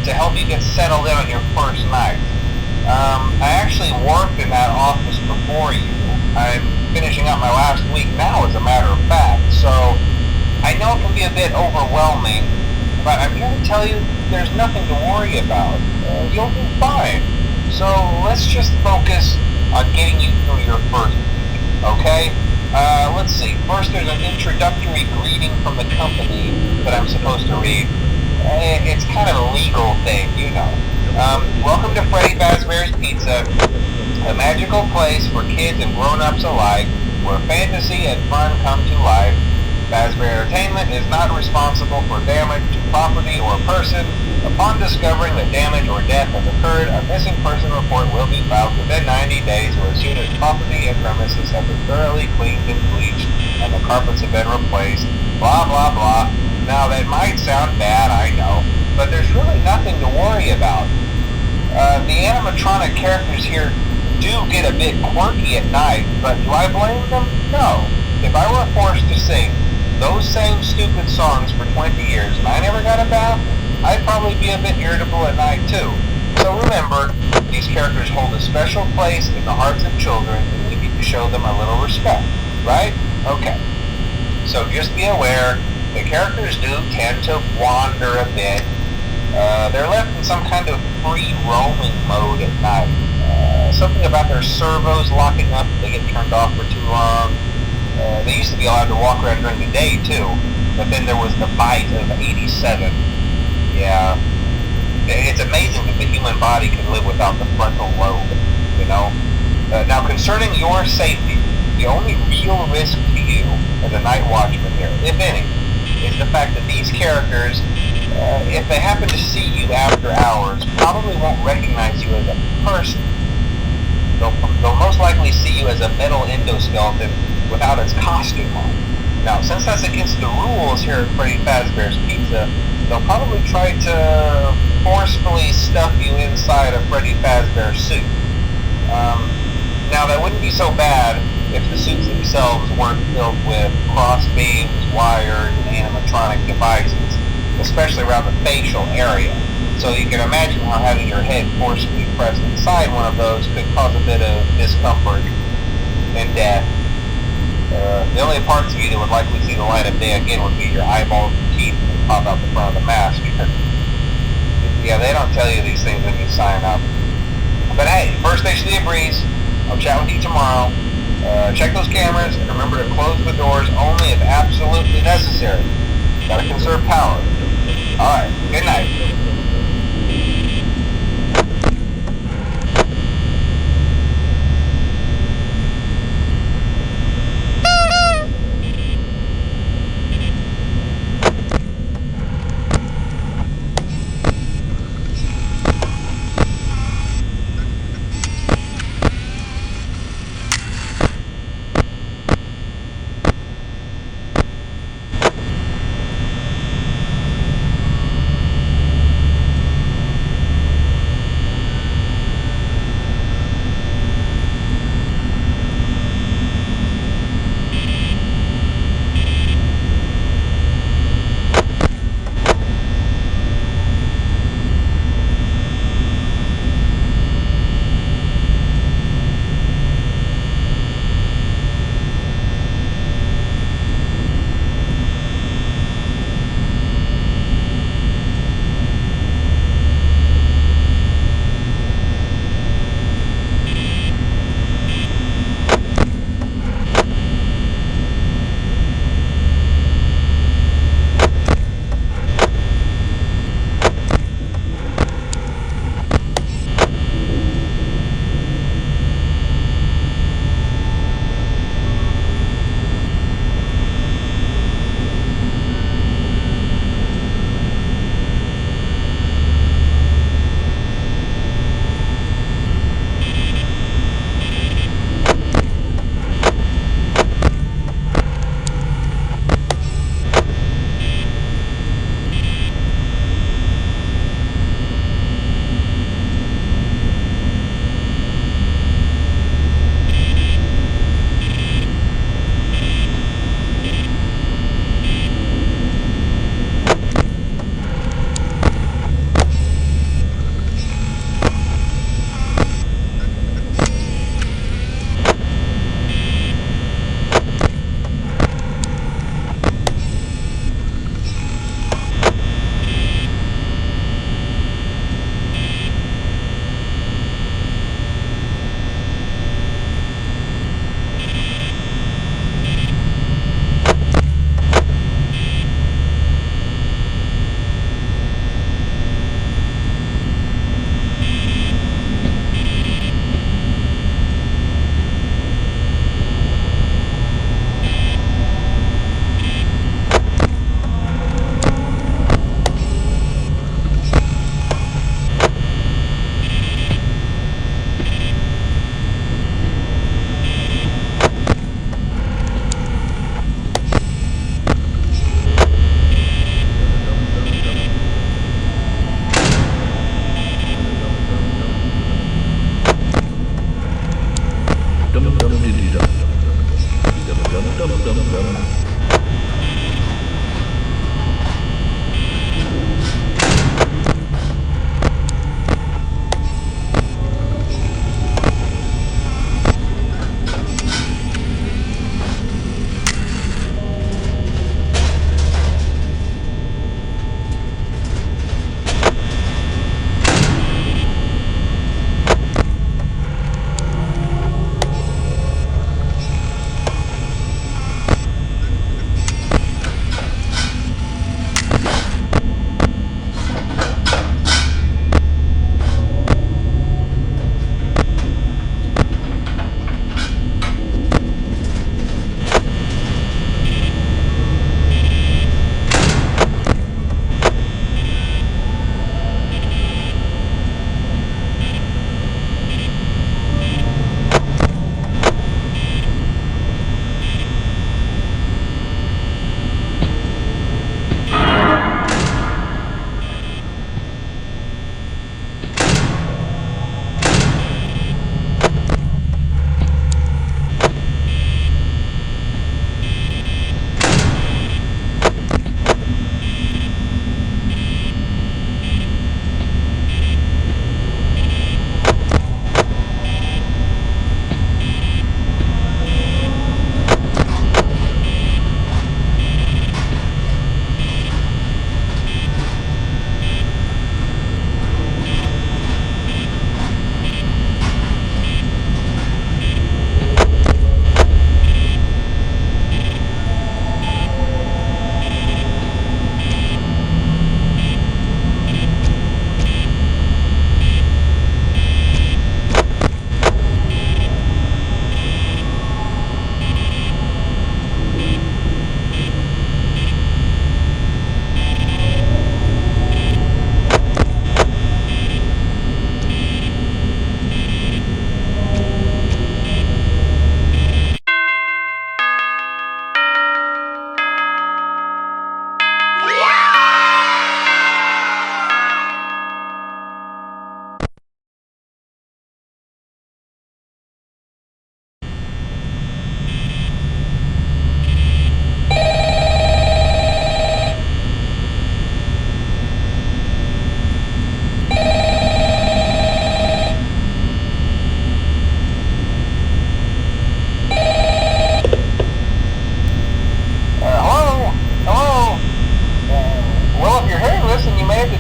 to help you get settled in on your first night. I actually worked in that office before you. I'm finishing up my last week now, as a matter of fact, so I know it can be a bit overwhelming, but I'm here to tell you there's nothing to worry about. You'll do fine. So let's just focus on getting you through your first week, okay? Let's see. First, there's an introductory greeting from the company that I'm supposed to read. It's kind of a legal thing, you know. Welcome to Freddy Fazbear's Pizza, a magical place for kids and grown-ups alike, where fantasy and fun come to life. Fazbear Entertainment is not responsible for damage to property or person. Upon discovering that damage or death has occurred, a missing person report will be filed within 90 days or as soon as property and premises have been thoroughly cleaned and bleached and the carpets have been replaced. Blah, blah, blah. Now, that might sound bad, I know, but there's really nothing to worry about. The animatronic characters here do get a bit quirky at night, but do I blame them? No. If I were forced to sing those same stupid songs for 20 years and I never got a bath, I'd probably be a bit irritable at night too. So remember, these characters hold a special place in the hearts of children and we need to show them a little respect, right? Okay. So just be aware, the characters do tend to wander a bit. They're left in some kind of free roaming mode at night. Something about their servos locking up if they get turned off for too long. They used to be allowed to walk around during the day too, but then there was the bite of 87. Yeah, it's amazing that the human body can live without the frontal lobe, you know? Now, concerning your safety, the only real risk to you as a night watchman here, if any, is the fact that these characters, if they happen to see you after hours, probably won't recognize you as a person. They'll most likely see you as a metal endoskeleton without its costume on. Now, since that's against the rules here at Freddy Fazbear's Pizza, they'll probably try to forcefully stuff you inside a Freddy Fazbear suit. Now, that wouldn't be so bad if the suits themselves weren't filled with cross beams, wires, and animatronic devices, especially around the facial area. So you can imagine how having your head forcefully pressed inside one of those could cause a bit of discomfort and death. The only parts of you that would likely see the light of day again would be your eyeballs and teeth that pop out the front of the mask. Yeah, they don't tell you these things when you sign up. But hey, first station of the breeze. I'll chat with you tomorrow. Check those cameras and remember to close the doors only if absolutely necessary. Gotta conserve power. Alright, good night.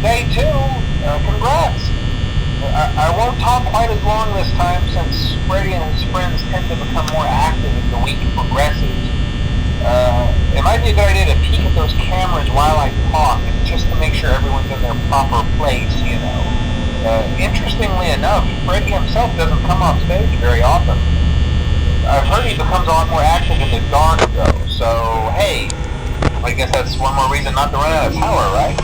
Day 2, congrats. I won't talk quite as long this time since Freddy and his friends tend to become more active as the week progresses. It might be a good idea to peek at those cameras while I talk, just to make sure everyone's in their proper place, you know. Interestingly enough, Freddy himself doesn't come off stage very often. I've heard he becomes a lot more active in the dark, though, so hey, I guess that's one more reason not to run out of power, right?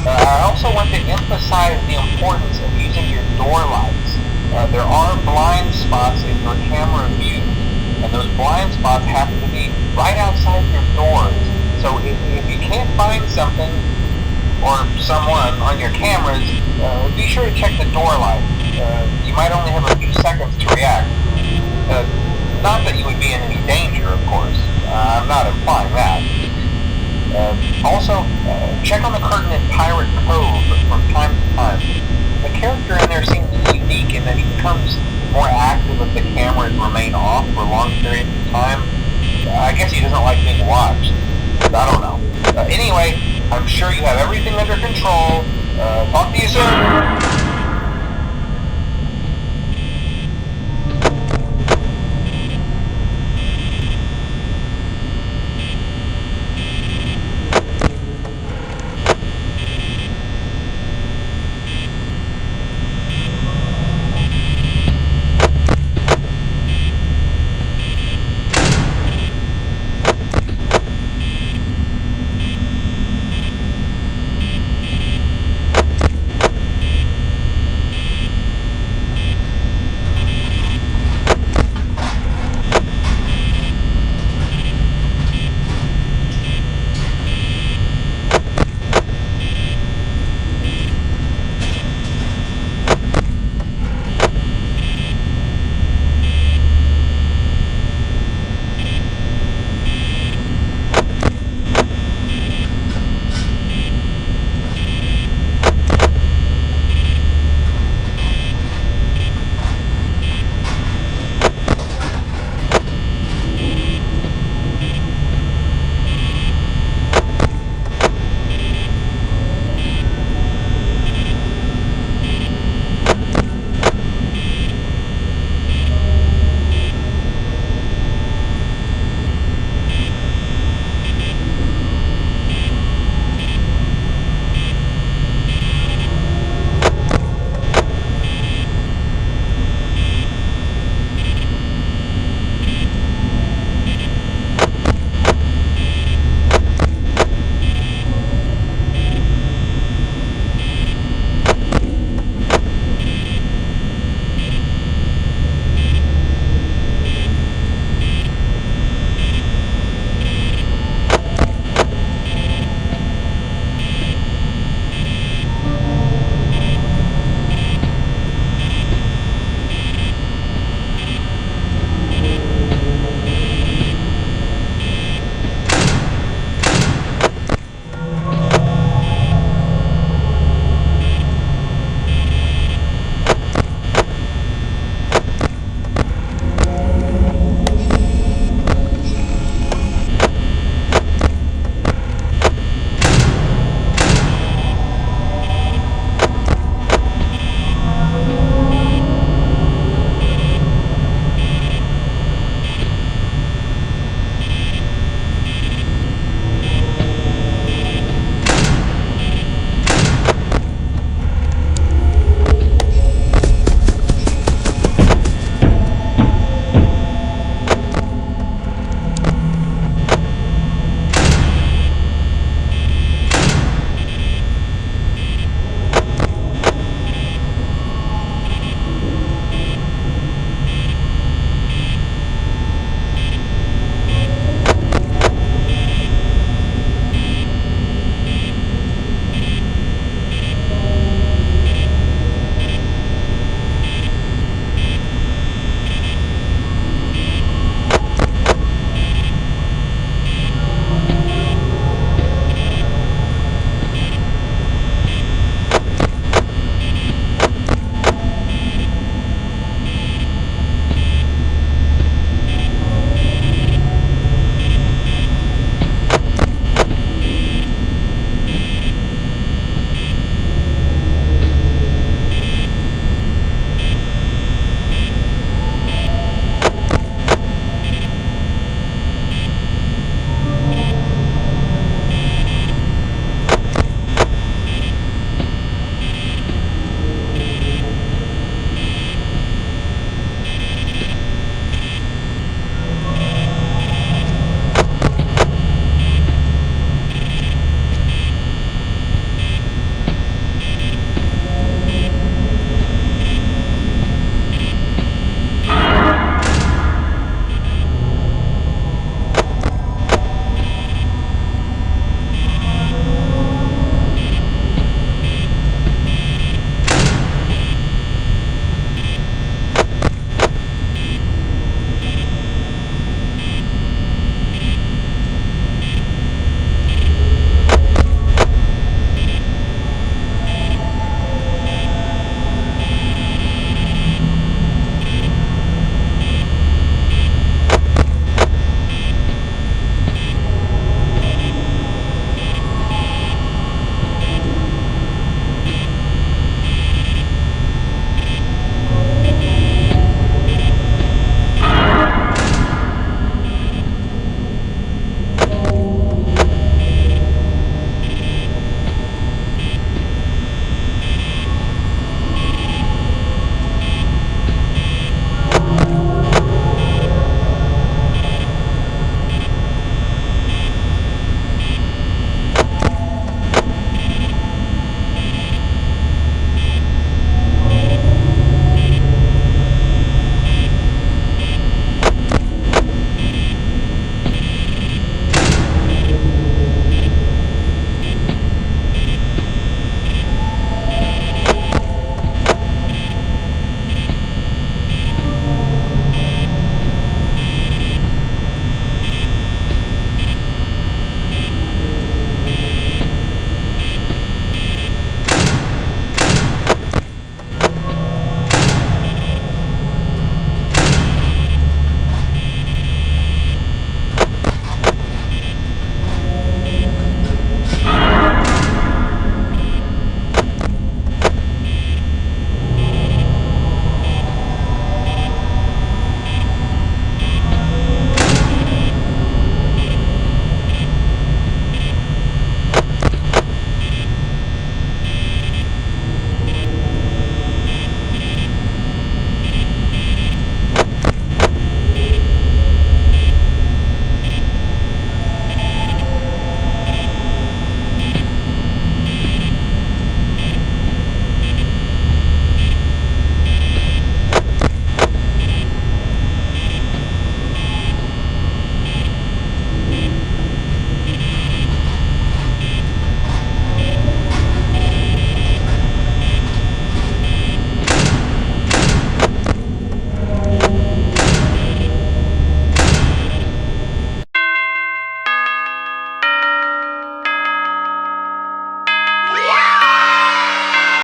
I also want to emphasize the importance of using your door lights. There are blind spots in your camera view, and those blind spots happen to be right outside your doors. So if you can't find something or someone on your cameras, be sure to check the door light. You might only have a few seconds to react. Not that you would be in any danger, of course. I'm not implying that. Also, check on the curtain in Pirate Cove from time to time. The character in there seems unique in that he becomes more active if the cameras remain off for long periods of time. I guess he doesn't like being watched. I don't know. Anyway, I'm sure you have everything under control. Talk to you soon.